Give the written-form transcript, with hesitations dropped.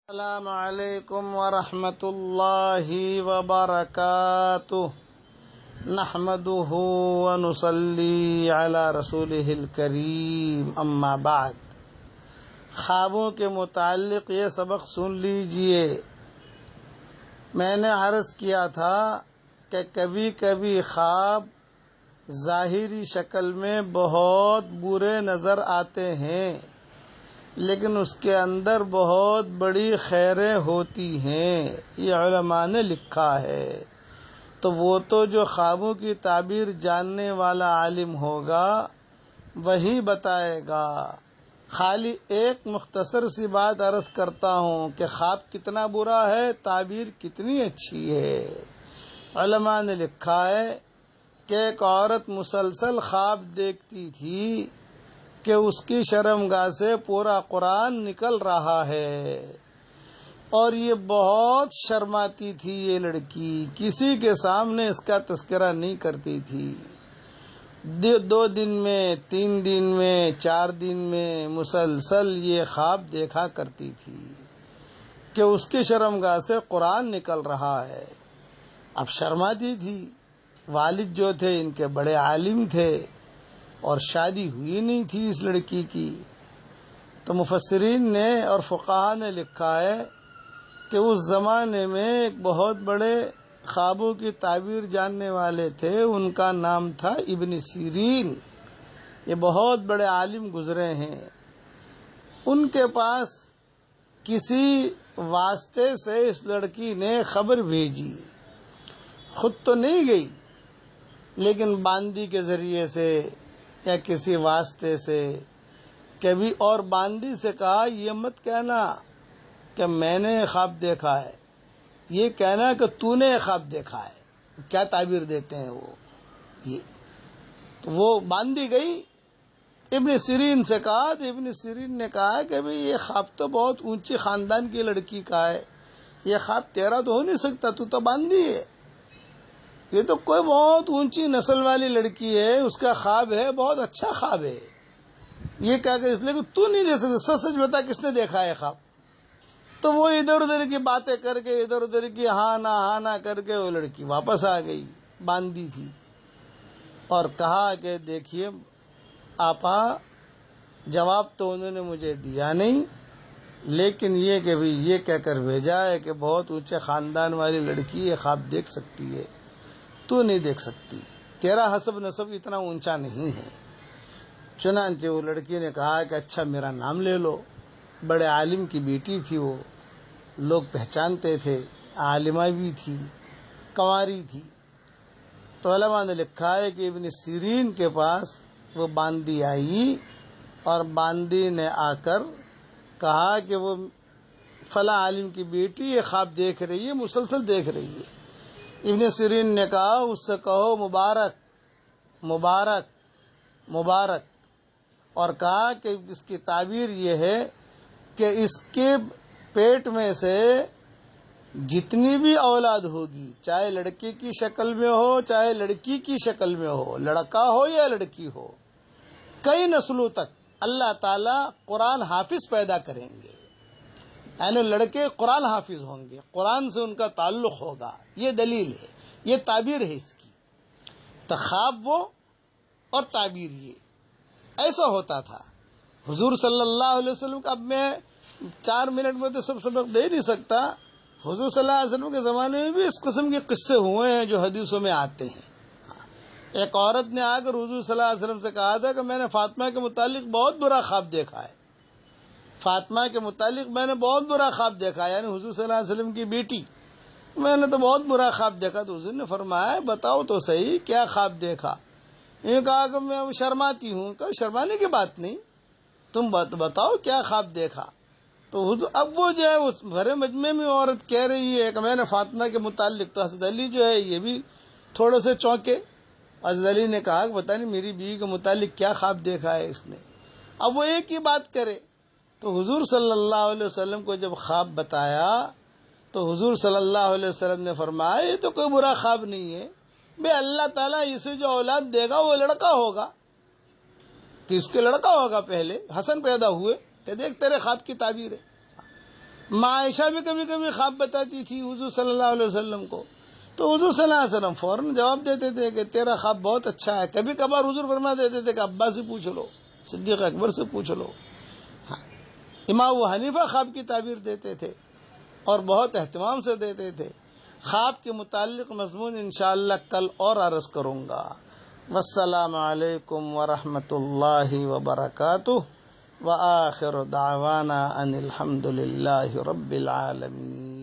السلام علیکم ورحمۃ اللہ وبرکاتہ نحمده ونصلی علی رسولہ الکریم اما بعد۔ خوابوں کے متعلق یہ سبق سن لیجئے۔ میں نے عرض کیا تھا کہ کبھی کبھی خواب ظاہری شکل میں بہت برے نظر آتے ہیں، لیکن اس کے اندر بہت بڑی خیریں ہوتی ہیں، یہ علماء نے لکھا ہے۔ تو وہ تو جو خوابوں کی تعبیر جاننے والا عالم ہوگا وہی بتائے گا۔ خالی ایک مختصر سی بات عرض کرتا ہوں کہ خواب کتنا برا ہے، تعبیر کتنی اچھی ہے۔ علماء نے لکھا ہے کہ ایک عورت مسلسل خواب دیکھتی تھی کہ اس کی شرمگاہ سے پورا قرآن نکل رہا ہے، اور یہ بہت شرماتی تھی۔ یہ لڑکی کسی کے سامنے اس کا تذکرہ نہیں کرتی تھی۔ 2 دن میں، 3 دن میں، 4 دن میں مسلسل یہ خواب دیکھا کرتی تھی کہ اس کی شرمگاہ سے قرآن نکل رہا ہے۔ اب شرماتی تھی۔ والد جو تھے ان کے بڑے عالم تھے، اور شادی ہوئی نہیں تھی اس لڑکی کی۔ تو مفسرین نے اور فقہاء نے لکھا ہے کہ اس زمانے میں ایک بہت بڑے خوابوں کی تعبیر جاننے والے تھے، ان کا نام تھا ابن سیرین۔ یہ بہت بڑے عالم گزرے ہیں۔ ان کے پاس کسی واسطے سے اس لڑکی نے خبر بھیجی، خود تو نہیں گئی، لیکن باندی کے ذریعے سے یا کسی واسطے سے کبھی، اور باندی سے کہا یہ مت کہنا کہ میں نے خواب دیکھا ہے، یہ کہنا کہ تو نے خواب دیکھا ہے۔ کیا تعبیر دیتے ہیں وہ، یہ تو وہ باندی گئی، ابن سیرین سے کہا، تو ابن سیرین نے کہا کہ بھئی یہ خواب تو بہت اونچی خاندان کی لڑکی کا ہے، یہ خواب تیرا تو ہو نہیں سکتا، تو باندی ہے، یہ تو کوئی بہت اونچی نسل والی لڑکی ہے، اس کا خواب ہے، بہت اچھا خواب ہے، یہ کہا کہ اس لیے کہ تو نہیں دیکھ سکتا، سچ سچ بتا کس نے دیکھا ہے خواب۔ تو وہ ادھر ادھر کی باتیں کر کے، ادھر ادھر کی ہاں نہ کر کے وہ لڑکی واپس آ گئی، باندھی تھی، اور کہا کہ دیکھیے آپا، جواب تو انہوں نے مجھے دیا نہیں، لیکن یہ کہ بھی یہ کہہ کر بھیجا ہے کہ بہت اونچے خاندان والی لڑکی یہ خواب دیکھ سکتی ہے، تو نہیں دیکھ سکتی، تیرا حسب نسب اتنا اونچا نہیں ہے۔ چنانچہ وہ لڑکی نے کہا کہ اچھا میرا نام لے لو۔ بڑے عالم کی بیٹی تھی، وہ لوگ پہچانتے تھے، عالمہ بھی تھی، کنواری تھی۔ تو علماء نے لکھا ہے کہ ابن سیرین کے پاس وہ باندی آئی، اور باندی نے آ کر کہا کہ وہ فلاں عالم کی بیٹی یہ خواب دیکھ رہی ہے، مسلسل دیکھ رہی ہے۔ ابن سیرین نے کہا اس سے کہو مبارک مبارک مبارک، اور کہا کہ اس کی تعبیر یہ ہے کہ اس کے پیٹ میں سے جتنی بھی اولاد ہوگی، چاہے لڑکی کی شکل میں ہو چاہے لڑکی کی شکل میں ہو، لڑکا ہو یا لڑکی ہو، کئی نسلوں تک اللہ تعالیٰ قرآن حافظ پیدا کریں گے، یعنی لڑکے قرآن حافظ ہوں گے، قرآن سے ان کا تعلق ہوگا۔ یہ دلیل ہے، یہ تعبیر ہے اس کی۔ تو خواب وہ اور تعبیر یہ ایسا ہوتا تھا۔ حضور صلی اللہ علیہ وسلم کا، اب میں 4 منٹ میں تو سب سبق دے نہیں سکتا، حضور صلی اللہ علیہ وسلم کے زمانے میں بھی اس قسم کے قصے ہوئے ہیں جو حدیثوں میں آتے ہیں۔ ایک عورت نے آ کر حضور صلی اللہ علیہ وسلم سے کہا تھا کہ میں نے فاطمہ کے متعلق بہت برا خواب دیکھا ہے، فاطمہ کے متعلق میں نے بہت برا خواب دیکھا ہے، یعنی حضور صلی اللہ علیہ وسلم کی بیٹی، میں نے تو بہت برا خواب دیکھا۔ تو حضور نے فرمایا بتاؤ تو صحیح کیا خواب دیکھا۔ یہ کہا کہ میں شرماتی ہوں۔ کہا شرمانے کی بات نہیں، تم بتاؤ کیا خواب دیکھا۔ تو اب وہ جو ہے اس بھرے مجمع میں عورت کہہ رہی ہے کہ میں نے فاطمہ کے متعلق، تو حضرت علی جو ہے یہ بھی تھوڑے سے چونکے۔ حضرت علی نے کہا کہ پتہ نہیں میری بیوی کے متعلق کیا خواب دیکھا ہے اس نے۔ اب وہ ایک ہی بات کرے۔ تو حضور صلی اللہ علیہ وسلم کو جب خواب بتایا تو حضور صلی اللہ علیہ وسلم نے فرمایا یہ تو کوئی برا خواب نہیں ہے، بے اللہ تعالیٰ اسے جو اولاد دے گا وہ لڑکا ہوگا، کہ اس کے لڑکا ہوگا، پہلے حسن پیدا ہوئے، کہ دیکھ تیرے خواب کی تعبیر ہے۔ عائشہ بھی کبھی کبھی خواب بتاتی تھی حضور صلی اللہ علیہ وسلم کو، تو حضور صلی اللہ علیہ وسلم فوراً جواب دیتے تھے کہ تیرا خواب بہت اچھا ہے. کبھی کبھار حضور فرما دیتے تھے کہ ابا سے پوچھ لو، صدیق اکبر سے پوچھ لو. امام ابو حنیفہ خواب کی تعبیر دیتے تھے اور بہت اہتمام سے دیتے تھے. خواب کے متعلق مضمون انشاءاللہ کل اور عرض کروں گا. والسلام علیکم ورحمۃ اللہ وبرکاتہ، وآخر دعوانا ان الحمد للہ رب العالمین.